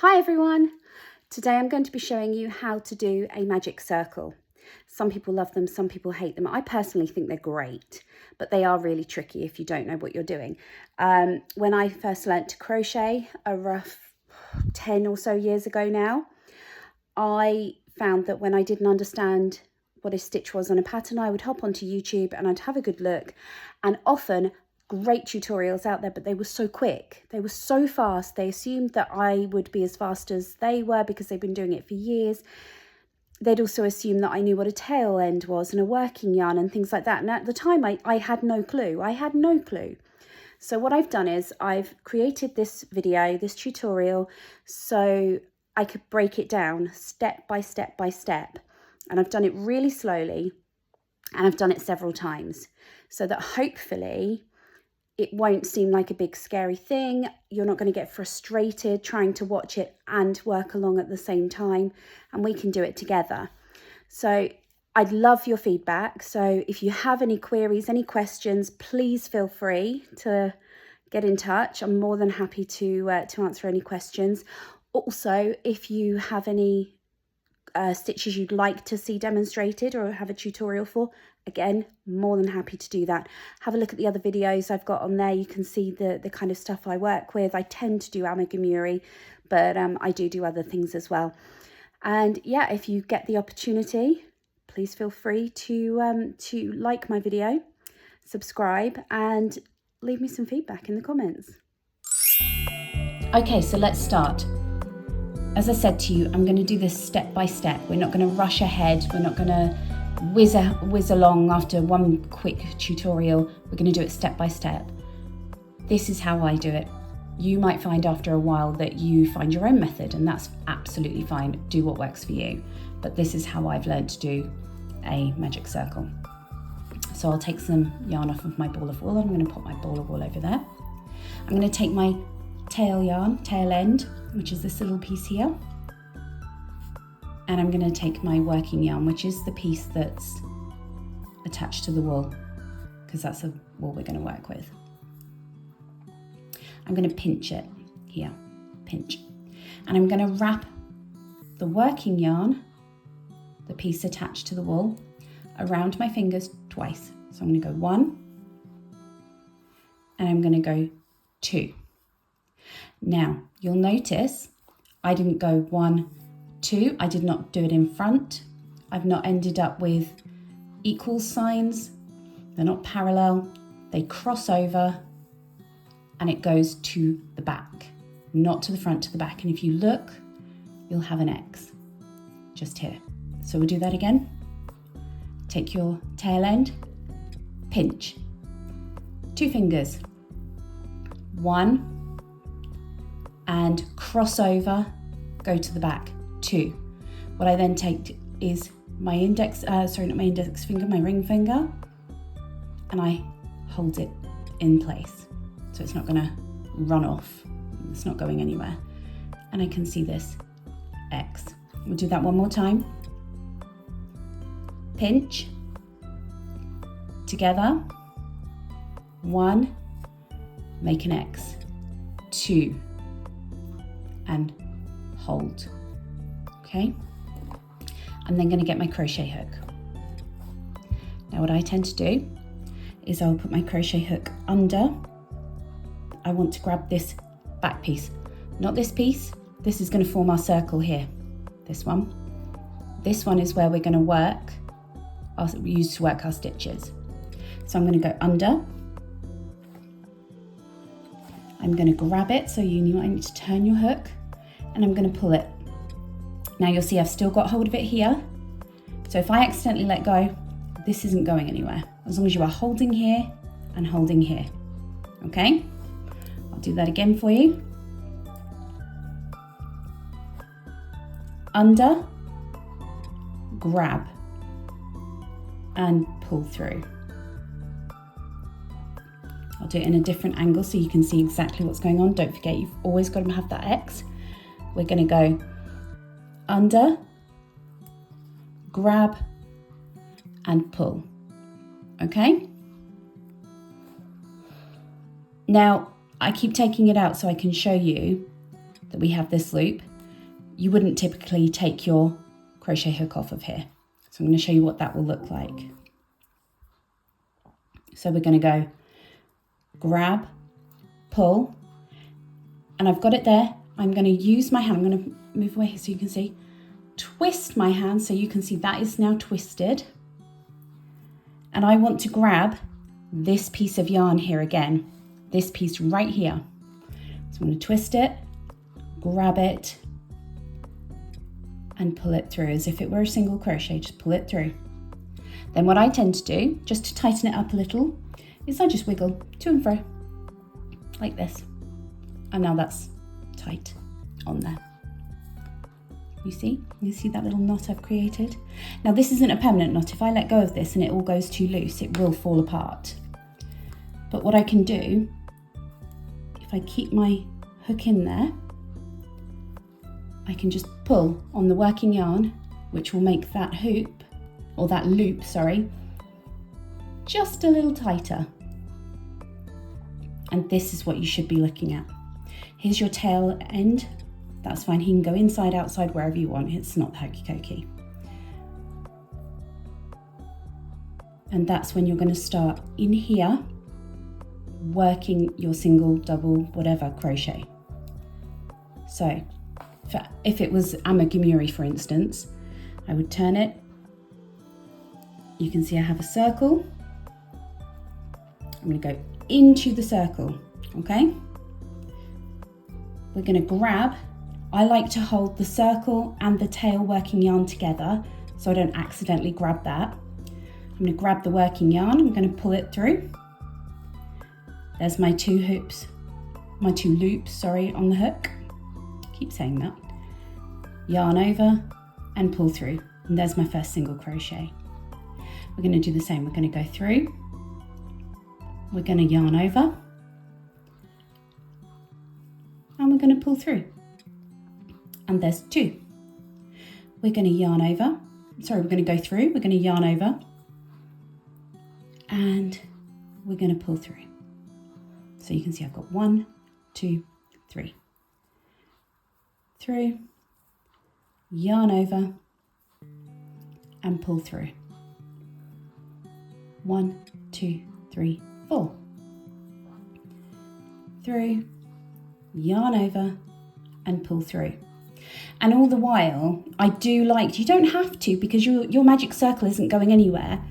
Hi everyone! Today I'm going to be showing you how to do a magic circle. Some people love them, some people hate them. I personally think they're great, but they are really tricky if you don't know what you're doing. When I first learnt to crochet, a rough 10 or so years ago now, I found that when I didn't understand what a stitch was on a pattern, I would hop onto YouTube and I'd have a good look, and often great tutorials out there, but they were so quick, they were so fast. They assumed that I would be as fast as they were because they've been doing it for years. They'd also assume that I knew what a tail end was and a working yarn and things like that. And at the time I had no clue. I had no clue. So what I've done is I've created this video, this tutorial, so I could break it down step by step by step. And I've done it really slowly, and I've done it several times so that hopefully it won't seem like a big scary thing. You're not going to get frustrated trying to watch it and work along at the same time, and we can do it together. So I'd love your feedback. So if you have any queries, any questions, please feel free to get in touch. I'm more than happy to answer any questions. Also, if you have any stitches you'd like to see demonstrated or have a tutorial for, again, more than happy to do that. Have a look at the other videos I've got on there. You can see the kind of stuff I work with. I tend to do amigurumi, but I do other things as well. And yeah, if you get the opportunity, please feel free to like my video, subscribe, and leave me some feedback in the comments. Okay, so let's start. As I said to you, I'm going to do this step by step. We're not going to rush ahead. We're not going to whiz along after one quick tutorial. We're going to do it step by step. This is how I do it. You might find after a while that you find your own method, and that's absolutely fine. Do what works for you. But this is how I've learned to do a magic circle. So I'll take some yarn off of my ball of wool. I'm going to put my ball of wool over there. I'm going to take my tail end, which is this little piece here, and I'm going to take my working yarn, which is the piece that's attached to the wool, because that's the wool we're going to work with. I'm going to pinch it here, pinch, and I'm going to wrap the working yarn, the piece attached to the wool, around my fingers twice. So I'm going to go 1 and I'm going to go 2. Now, you'll notice I didn't go 1, 2. I did not do it in front. I've not ended up with equal signs. They're not parallel. They cross over and it goes to the back, not to the front, to the back. And if you look, you'll have an X just here. So we'll do that again. Take your tail end, pinch, 2 fingers, 1, and cross over, go to the back, 2. What I then take is my my ring finger, and I hold it in place. So it's not gonna run off, it's not going anywhere. And I can see this X. We'll do that one more time. Pinch, together, 1, make an X, 2, and hold. Okay, I'm then going to get my crochet hook. Now what I tend to do is I'll put my crochet hook under. I want to grab this back piece, not this piece. This is going to form our circle here. This one is where we're going to work, we use to work our stitches. So I'm going to go under. I'm going to grab it, so you might need to turn your hook, and I'm going to pull it. Now you'll see I've still got hold of it here. So if I accidentally let go, this isn't going anywhere, as long as you are holding here and holding here. Okay? I'll do that again for you. Under, grab, and pull through. I'll do it in a different angle so you can see exactly what's going on. Don't forget, you've always got to have that X. We're going to go under, grab, and pull. Okay? Now, I keep taking it out so I can show you that we have this loop. you wouldn't typically take your crochet hook off of here. So I'm going to show you what that will look like. So we're going to go grab, pull, and I've got it there. I'm going to use my hand. I'm going to move away so you can see. Twist my hand so you can see that is now twisted. And I want to grab this piece of yarn here again, this piece right here. So I'm going to twist it, grab it, and pull it through as if it were a single crochet, just pull it through. Then what I tend to do, just to tighten it up a little, is I just wiggle to and fro, like this. And now that's tight on there. You see that little knot I've created? Now this isn't a permanent knot. If I let go of this and it all goes too loose, it will fall apart. But what I can do, if I keep my hook in there, I can just pull on the working yarn, which will make that hoop, or that loop, sorry, just a little tighter. And this is what you should be looking at. Here's your tail end. That's fine. He can go inside, outside, wherever you want. It's not hokey cokey. And that's when you're going to start in here, working your single, double, whatever crochet. So if it was amigurumi, for instance, I would turn it. You can see I have a circle. I'm going to go into the circle, okay? We're going to grab, I like to hold the circle and the tail working yarn together so I don't accidentally grab that. I'm going to grab the working yarn, I'm going to pull it through. There's my two loops, on the hook. Keep saying that. Yarn over and pull through. And there's my first single crochet. We're going to do the same. We're going to go through. We're going to yarn over. And we're going to pull through. And there's two. We're going to yarn over. Sorry, we're going to go through. We're going to yarn over. And we're going to pull through. So you can see I've got 1, 2, 3. Through, yarn over, and pull through. 1, 2, 3, 4. Through, yarn over, and pull through. And all the while, I do like, you don't have to because your magic circle isn't going anywhere,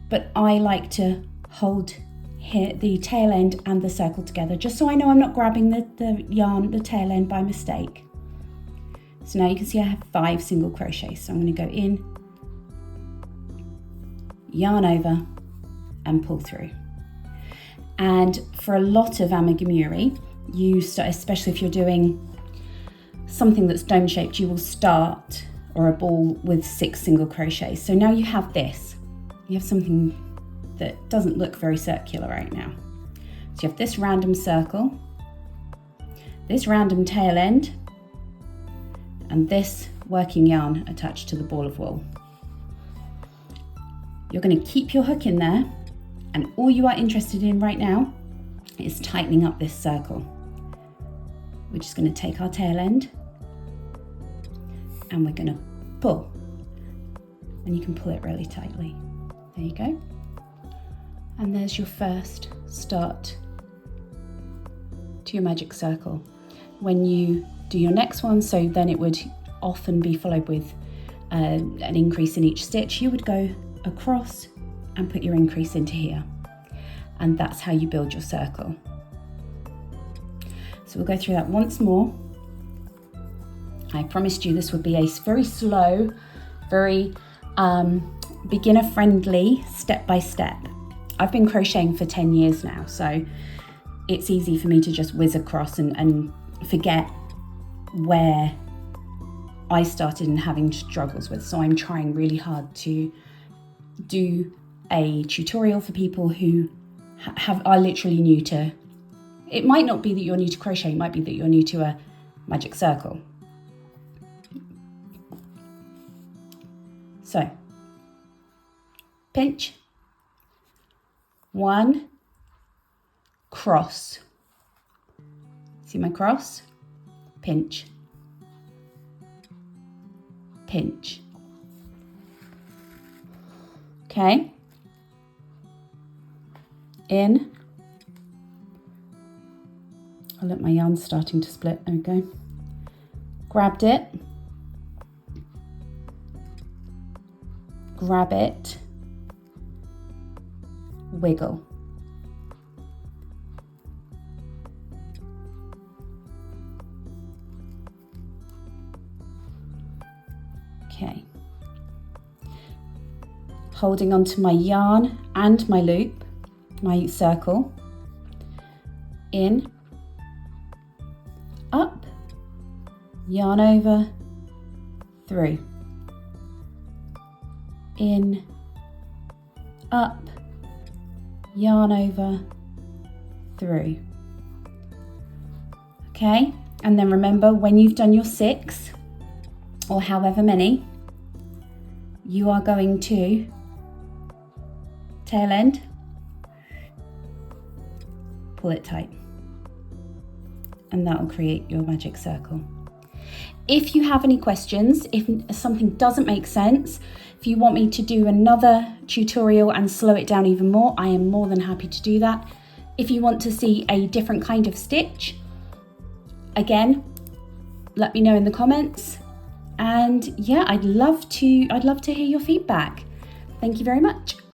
but I like to hold here the tail end and the circle together, just so I know I'm not grabbing the yarn, the tail end by mistake. So now you can see I have 5 single crochets. So I'm going to go in, yarn over, and pull through. And for a lot of amigurumi, you start, especially if you're doing something that's dome shaped, you will start, or a ball, with 6 single crochets. So now you have this. You have something that doesn't look very circular right now. So you have this random circle, this random tail end, and this working yarn attached to the ball of wool. You're going to keep your hook in there, and all you are interested in right now is tightening up this circle. We're just going to take our tail end and we're going to pull, and you can pull it really tightly. There you go. And there's your first start to your magic circle. When you do your next one, so then it would often be followed with an increase in each stitch, you would go across and put your increase into here. And that's how you build your circle. So we'll go through that once more. I promised you this would be a very slow, very beginner friendly, step by step. I've been crocheting for 10 years now, so it's easy for me to just whiz across and forget where I started and having struggles with. So I'm trying really hard to do a tutorial for people who are literally new to, it might not be that you're new to crochet, it might be that you're new to a magic circle. So, pinch, 1, cross, see my cross, pinch, pinch. Okay, in. Oh look, my yarn's starting to split, there we go. Grabbed it, grab it, wiggle. Okay. Holding onto my yarn and my loop, my circle, in, up, yarn over, through, in, up, yarn over, through. Okay, and then remember, when you've done your 6 or however many, you are going to tail end, pull it tight, and that will create your magic circle. If you have any questions, if something doesn't make sense, if you want me to do another tutorial and slow it down even more, I am more than happy to do that. If you want to see a different kind of stitch, again, let me know in the comments. And yeah, I'd love to hear your feedback. Thank you very much.